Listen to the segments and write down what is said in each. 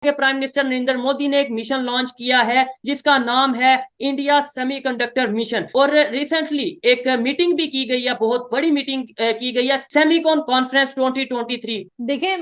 के prime minister Narendra Modi ने एक मिशन लॉन्च किया है जिसका नाम है इंडिया सेमीकंडक्टर मिशन। और रिसेंटली एक मीटिंग भी की गई है, बहुत बड़ी मीटिंग की गई है, सेमीकॉन कॉन्फ्रेंस 2023। देखिए,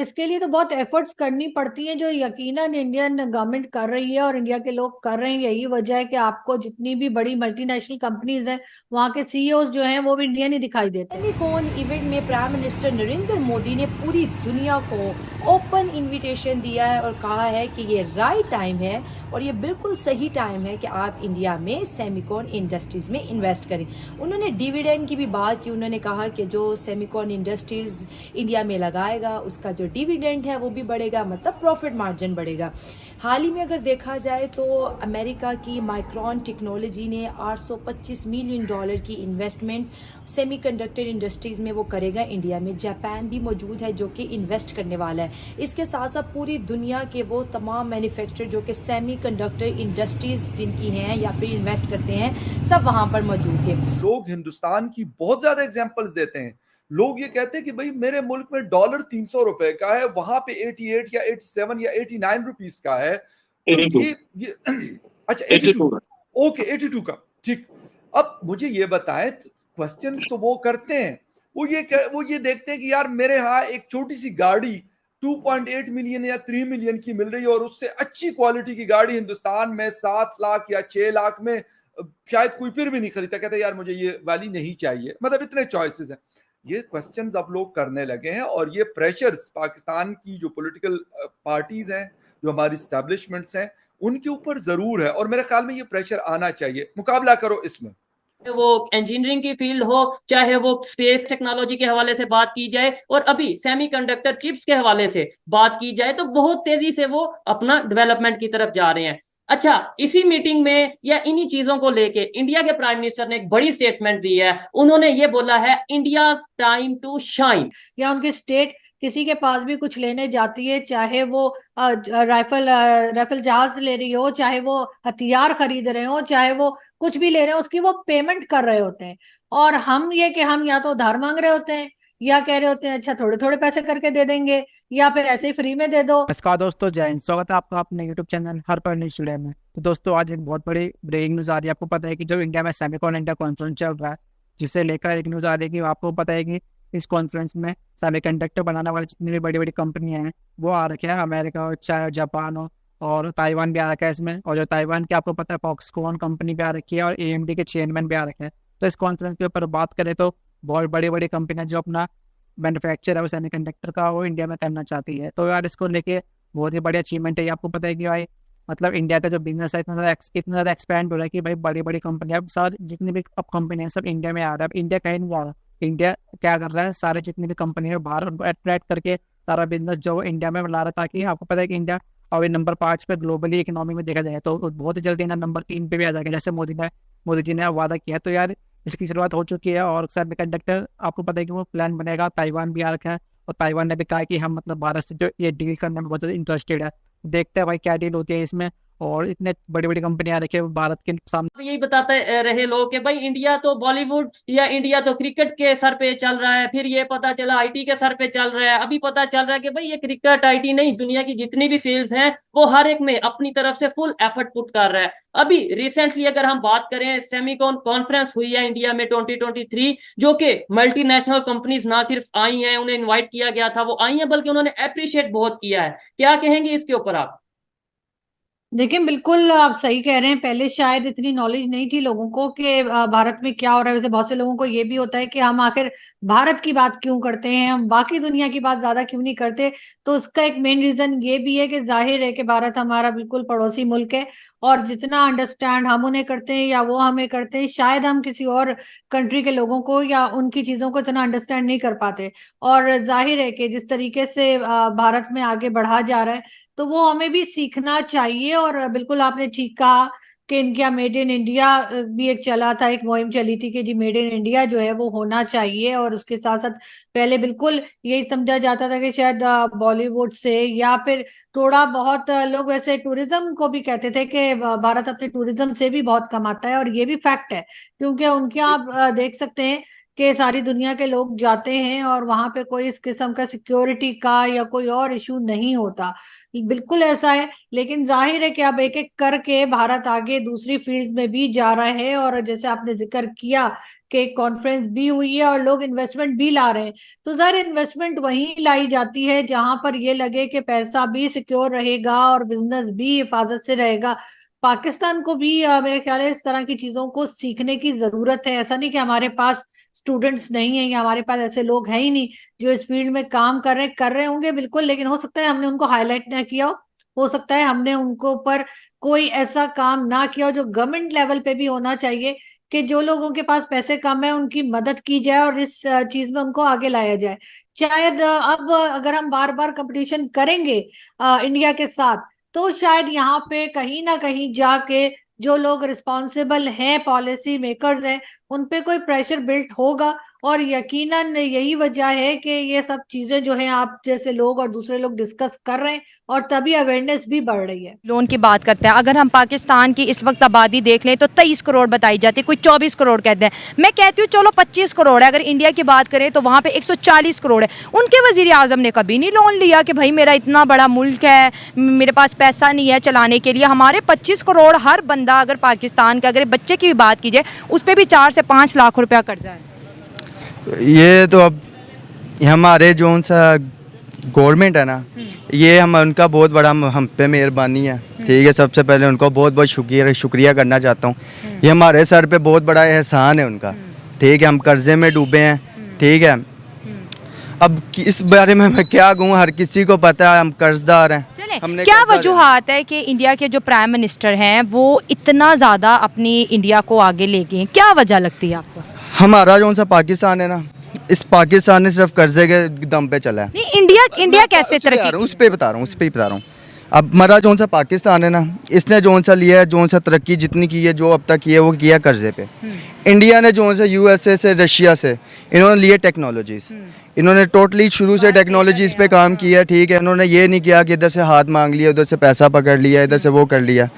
इसके लिए तो बहुत एफर्ट्स करनी पड़ती है, जो यकीनन इंडियन गवर्नमेंट कर रही है और इंडिया के लोग कर रहे हैं। यही वजह है कि आपको जितनी भी बड़ी मल्टीनेशनल कंपनीज हैं, वहाँ के सीईओ जो हैं वो भी इंडियन ही दिखाई देते हैं। सेमीकॉन इवेंट में प्राइम मिनिस्टर नरेंद्र मोदी ने पूरी दुनिया को ओपन इनविटेशन दिया है और कहा है कि ये राइट टाइम है और ये बिल्कुल सही टाइम है कि आप इंडिया में सेमीकॉन इंडस्ट्रीज में इन्वेस्ट करें। उन्होंने डिविडेंड की भी बात की। उन्होंने कहा कि जो सेमीकॉन इंडस्ट्रीज इंडिया में लगाएगा उसका जो डिविडेंड है वो भी बढ़ेगा, मतलब प्रॉफिट मार्जिन बढ़ेगा। हाल ही में अगर देखा जाए तो अमेरिका की माइक्रॉन टेक्नोलॉजी ने $825 मिलियन की इन्वेस्टमेंट सेमीकंडक्टर इंडस्ट्रीज में वो करेगा इंडिया में। जापान भी मौजूद है जो कि इन्वेस्ट करने वाला है। इसके साथ साथ पूरी दुनिया के वो तमाम मैन्युफैक्चरर जो कि सेमीकंडक्टर इंडस्ट्रीज जिनकी हैं या फिर इन्वेस्ट करते हैं, सब वहां पर मौजूद है। लोग हिंदुस्तान की बहुत ज्यादा एग्जांपल्स देते हैं। लोग ये कहते हैं कि भाई मेरे मुल्क में डॉलर 300 रुपए का है, वहां पे 88 या 87 या 89 रुपीस का है। तो 82 ये अच्छा 82, 82 का। ओके 82 का, ठीक। अब मुझे ये बताएं, क्वेश्चन तो वो करते हैं, वो ये देखते हैं कि यार मेरे यहाँ एक छोटी सी गाड़ी 2.8 मिलियन या 3 मिलियन की मिल रही है और उससे अच्छी क्वालिटी की गाड़ी हिंदुस्तान में 7 लाख या 6 लाख में शायद कोई फिर भी नहीं खरीदता, कहता है यार मुझे ये वाली नहीं चाहिए। मतलब इतने चॉइसेस हैं। ये क्वेश्चंस अब लोग करने लगे हैं और ये प्रेशर्स पाकिस्तान की जो पॉलिटिकल पार्टीज हैं, जो हमारी स्टैब्लिशमेंट्स हैं, उनके ऊपर जरूर है और मेरे ख्याल में ये प्रेशर आना चाहिए। मुकाबला करो इसमें, वो इंजीनियरिंग की फील्ड हो, चाहे वो स्पेस टेक्नोलॉजी के हवाले से बात की जाए, और अभी सेमीकंडक्टर चिप्स के हवाले से बात की जाए, तो बहुत तेजी से वो अपना डेवलपमेंट की तरफ जा रहे हैं। अच्छा, इसी मीटिंग में या इन्हीं चीजों को लेके इंडिया के प्राइम मिनिस्टर ने एक बड़ी स्टेटमेंट दी है। उन्होंने ये बोला है इंडिया टाइम टू शाइन। या उनकी स्टेट किसी के पास भी कुछ लेने जाती है, चाहे वो राइफल जहाज ले रही हो, चाहे वो हथियार खरीद रहे हो, चाहे वो कुछ भी ले रहे हो, उसकी वो पेमेंट कर रहे होते हैं। और हम ये कि हम या तो उधार मांग रहे होते हैं या कह रहे होते हैं अच्छा थोड़े थोड़े पैसे करके दे देंगे, या फिर ऐसे ही फ्री में दे दो। नमस्कार दोस्तों, जय हिंद। स्वागत है आपका अपने यूट्यूब चैनल हर पर न्यूज टुडे में। तो दोस्तों, आज एक बहुत बड़ी ब्रेकिंग न्यूज़ आ रही है। आपको पता है कि जो इंडिया में सेमीकॉन इंडिया कॉन्फ्रेंस चल रहा है, जिसे लेकर एक न्यूज़ आ रही है कि आपको पता है कि इस कॉन्फ्रेंस में सेमीकंडक्टर बनाने वाली जितनी भी बड़ी बड़ी कंपनियां हैं वो आ रखे हैं। अमेरिका हो, चाहे जापान हो, और ताइवान भी आ रखा है इसमें। और जो ताइवान की आपको पता है फॉक्सकॉन कंपनी भी आ रखी है और AMD के चेयरमैन भी आ रखे हैं। तो इस कॉन्फ्रेंस के ऊपर बात करें तो बहुत बड़ी बड़ी कंपनियां जो अपना मैन्युफैक्चर है वो सेमीकंडक्टर का, वो इंडिया में करना चाहती है। तो यार इसको लेके बहुत ही बड़ी अचीवमेंट है। ये आपको पता है कि भाई मतलब इंडिया का जो बिजनेस है इतना ज़्यादा एक्सपैंड हो रहा है कि भाई बड़ी बड़ी कंपनियां, अब सारी जितनी भी अब कंपनी है सब इंडिया में आ रहा है। अब इंडिया कहीं नहीं जा रहा। इंडिया क्या कर रहा है, सारे जितनी भी कंपनी है बाहर उनको अट्रैक्ट करके सारा बिजनेस जो इंडिया में ला रहा है, ताकि आपको पता है कि इंडिया और नंबर 5 पे ग्लोबली इकोनॉमी में देखा जाए तो बहुत ही जल्दी ना नंबर 3 पे भी आ जाएगा, जैसे मोदी जी ने वादा किया। तो यार इसकी शुरुआत हो चुकी है। और सेमीकंडक्टर आपको पता है कि वो प्लान बनेगा। ताइवान भी आ रखा है और ताइवान ने भी कहा कि हम मतलब भारत से जो ये डील करने में बहुत ज़्यादा इंटरेस्टेड है। देखते हैं भाई क्या डील होती है इसमें। और इतने बड़ी बड़ी कंपनियां आ रखी है भारत के सामने। यही बताते रहे लोग कि भाई इंडिया तो बॉलीवुड या इंडिया तो क्रिकेट के सर पे चल रहा है, फिर ये पता चला आईटी के सर पे चल रहा है, अभी पता चल रहा है कि भाई ये क्रिकेट आईटी नहीं, दुनिया की जितनी भी फील्ड्स हैं वो हर एक में अपनी तरफ से फुल एफर्ट पुट कर रहा है। अभी रिसेंटली अगर हम बात करें, सेमीकॉन कॉन्फ्रेंस हुई है इंडिया में 2023, जो कि मल्टीनेशनल कंपनीज ना सिर्फ आई हैं, उन्हें इन्वाइट किया गया था, वो आई हैं, बल्कि उन्होंने अप्रिशिएट बहुत किया है। क्या कहेंगे इसके ऊपर आप? देखिए, बिल्कुल आप सही कह रहे हैं। पहले शायद इतनी नॉलेज नहीं थी लोगों को कि भारत में क्या हो रहा है। वैसे बहुत से लोगों को ये भी होता है कि हम आखिर भारत की बात क्यों करते हैं, हम बाकी दुनिया की बात ज्यादा क्यों नहीं करते। तो उसका एक मेन रीजन ये भी है कि जाहिर है कि भारत हमारा बिल्कुल पड़ोसी मुल्क है, और जितना अंडरस्टैंड हम उन्हें करते हैं या वो हमें करते हैं, शायद हम किसी और कंट्री के लोगों को या उनकी चीजों को इतना अंडरस्टैंड नहीं कर पाते। और जाहिर है कि जिस तरीके से भारत में आगे बढ़ा जा रहा है, तो वो हमें भी सीखना चाहिए। और बिल्कुल आपने ठीक कहा कि इनका मेड इन इंडिया भी एक चला था, एक मुहिम चली थी कि जी मेड इन इंडिया जो है वो होना चाहिए। और उसके साथ साथ पहले बिल्कुल यही समझा जाता था कि शायद बॉलीवुड से या फिर थोड़ा बहुत लोग वैसे टूरिज्म को भी कहते थे कि भारत अपने टूरिज्म से भी बहुत कमाता है। और ये भी फैक्ट है, क्योंकि उनके आप देख सकते हैं के सारी दुनिया के लोग जाते हैं और वहां पे कोई इस किस्म का सिक्योरिटी का या कोई और इशू नहीं होता। बिल्कुल ऐसा है, लेकिन जाहिर है कि अब एक एक करके भारत आगे दूसरी फील्ड में भी जा रहा है। और जैसे आपने जिक्र किया कि कॉन्फ्रेंस भी हुई है और लोग इन्वेस्टमेंट भी ला रहे हैं, तो सर इन्वेस्टमेंट वहीं लाई जाती है जहां पर ये लगे कि पैसा भी सिक्योर रहेगा और बिजनेस भी हिफाजत से रहेगा। पाकिस्तान को भी मेरे ख्याल है इस तरह की चीजों को सीखने की जरूरत है। ऐसा नहीं कि हमारे पास स्टूडेंट्स नहीं है या हमारे पास ऐसे लोग हैं ही नहीं जो इस फील्ड में काम कर रहे होंगे, बिल्कुल, लेकिन हो सकता है हमने उनको हाईलाइट ना किया हो सकता है हमने उनको ऊपर कोई ऐसा काम ना किया हो जो गवर्नमेंट लेवल पे भी होना चाहिए, कि जो लोगों के पास पैसे कम है उनकी मदद की जाए और इस चीज में उनको आगे लाया जाए। शायद अब अगर हम बार बार कंपटीशन करेंगे इंडिया के साथ, तो शायद यहाँ पे कहीं ना कहीं जाके जो लोग रिस्पॉन्सिबल हैं, पॉलिसी मेकर्स हैं, उन पे कोई प्रेशर बिल्ट होगा। और यकीनन यही वजह है कि ये सब चीजें जो हैं आप जैसे लोग और दूसरे लोग डिस्कस कर रहे हैं और तभी अवेयरनेस भी बढ़ रही है। लोन की बात करते हैं, अगर हम पाकिस्तान की इस वक्त आबादी देख लें तो 23 करोड़ बताई जाती है, कोई 24 करोड़ कहते हैं। मैं कहती हूँ चलो 25 करोड़ है, अगर इंडिया की बात करें तो वहाँ पे 140 करोड़ है। उनके वजीर आजम ने कभी नहीं लोन लिया कि भाई मेरा इतना बड़ा मुल्क है, मेरे पास पैसा नहीं है चलाने के लिए। हमारे 25 करोड़ हर बंदा, अगर पाकिस्तान का अगर बच्चे की भी बात की जाए, उस पर भी 4 से 5 लाख रुपया कर्जा है। ये तो अब हमारे जो सा गवर्नमेंट है ना, ये हम उनका बहुत बड़ा हम पे मेहरबानी है। ठीक है, सबसे पहले उनको बहुत बहुत शुक्रिया करना चाहता हूँ। ये हमारे सर पे बहुत बड़ा एहसान है उनका। ठीक है, हम कर्जे में डूबे हैं। ठीक है, अब इस बारे में मैं क्या कहूँ, हर किसी को पता है हम कर्जदार हैं। हमने क्या वजूहात है कि इंडिया के जो प्राइम मिनिस्टर हैं वो इतना ज़्यादा अपनी इंडिया को आगे ले गए, क्या वजह लगती है आपको? हमारा जो सा पाकिस्तान है ना, इस पाकिस्तान ने सिर्फ कर्जे के दम पे चला है। नहीं, इंडिया कैसे तरक्की? उस पे बता रहा हूँ। अब हमारा जो सा पाकिस्तान है ना, इसने जो सा लिया है, जो सा तरक्की जितनी की है, जो अब तक की है, वो किया कर्जे पे। इंडिया ने जो सा यूएसए से, रशिया से, इन्होंने लिए टेक्नोलॉजीज। इन्होंने टोटली शुरू से टेक्नोलॉजीज पे काम किया। ठीक है, इन्होंने ये नहीं किया कि इधर से हाथ मांग लिया, उधर से पैसा पकड़ लिया, इधर से वो कर लिया।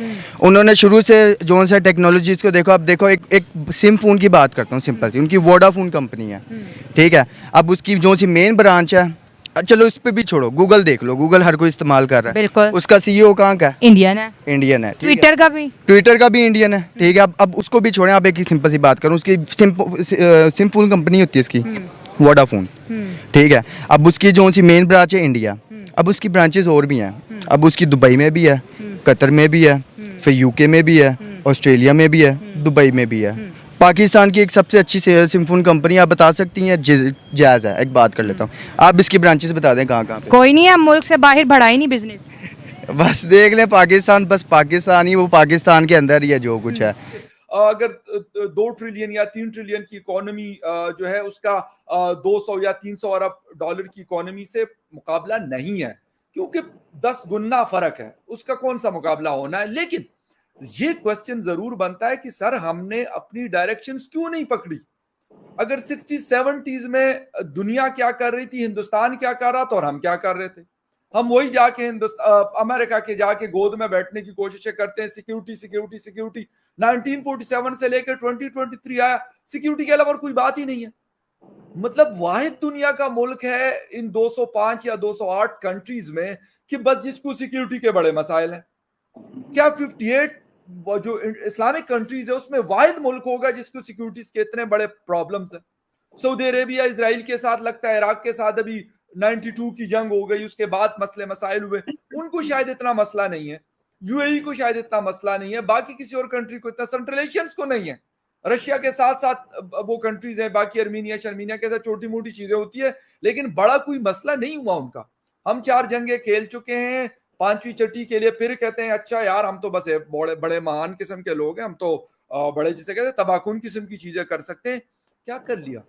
उन्होंने शुरू से जो सा टेक्नोलॉजीज को देखो। अब देखो, एक सिम फोन की बात करता हूँ, सिंपल सी, उनकी वोडाफोन कंपनी है। ठीक है, अब उसकी जो सी मेन ब्रांच है, चलो इस पे भी छोड़ो, गूगल देख लो, गूगल हर कोई इस्तेमाल कर रहा है। बिल्कुल। उसका सीईओ कहाँ का है? इंडियन है। इंडियन है। ट्विटर का भी इंडियन है। ठीक है, अब उसको भी छोड़ें। अब एक सिंपल सी बात करूँ, उसकी सिंपल कंपनी होती है इसकी, वोडाफोन। ठीक है, अब उसकी जो सी मेन ब्रांच है इंडिया। अब उसकी ब्रांचेस और भी हैं। अब उसकी दुबई में भी है, कतर में भी है, फिर यूके में भी है, ऑस्ट्रेलिया में भी है, दुबई में भी है। पाकिस्तान की एक सबसे अच्छी सिम्फोन कंपनी आप बता सकती हैं? जायज़ है, एक बात कर लेता हूँ, आप इसकी ब्रांचेस बता दें कहाँ कहाँ पे? कोई नहीं है, मुल्क से बाहर बढ़ा ही नहीं बिजनेस। बस देख लें, पाकिस्तान बस पाकिस्तान ही, वो पाकिस्तान के अंदर ही है जो कुछ है। अगर 2 ट्रिलियन या 3 ट्रिलियन की इकोनॉमी जो है उसका 200 या 300 अरब डॉलर की इकोनॉमी से मुकाबला नहीं है, क्योंकि 10 गुना फर्क है, उसका कौन सा मुकाबला होना है। लेकिन ये क्वेश्चन जरूर बनता है कि सर हमने अपनी डायरेक्शंस क्यों नहीं पकड़ी? अगर 60-70s में दुनिया क्या कर रही थी, हिंदुस्तान क्या कर रहा था और हम क्या कर रहे थे, हम वही जाके अमेरिका के जाके गोद में बैठने की कोशिशें करते हैं। सिक्योरिटी सिक्योरिटी सिक्योरिटी, 1947 से लेकर 2023 आया, सिक्योरिटी के अलावा कोई बात ही नहीं है। मतलब वाहिद दुनिया का मुल्क है इन 205 या 208 कंट्रीज में कि बस जिसको सिक्योरिटी के बड़े मसाइल हैं। क्या 58 जो इस्लामिक कंट्रीज है उसमें वाहिद मुल्क होगा जिसको सिक्योरिटीज के इतने बड़े प्रॉब्लम्स हैं? सऊदी अरेबिया इजराइल के साथ लगता है, इराक के साथ अभी 92 की जंग हो गई, उसके बाद मसले मसाइल हुए, उनको शायद इतना मसला नहीं है। यूएई को शायद इतना मसला नहीं है, बाकी किसी और कंट्री को इतना, सेंट्रल एशियंस को नहीं है। रशिया के साथ साथ वो कंट्रीज हैं, बाकी अर्मीनिया शर्मीनिया के साथ छोटी मोटी चीजें होती है, लेकिन बड़ा कोई मसला नहीं हुआ उनका। हम 4 जंगें खेल चुके हैं, 5वीं छठी के लिए फिर कहते हैं अच्छा यार हम तो बस बड़े बड़े महान किस्म के लोग हैं, हम तो बड़े जिसे कहते हैं तबाकुन किस्म की चीजें कर सकते हैं। क्या कर लिया?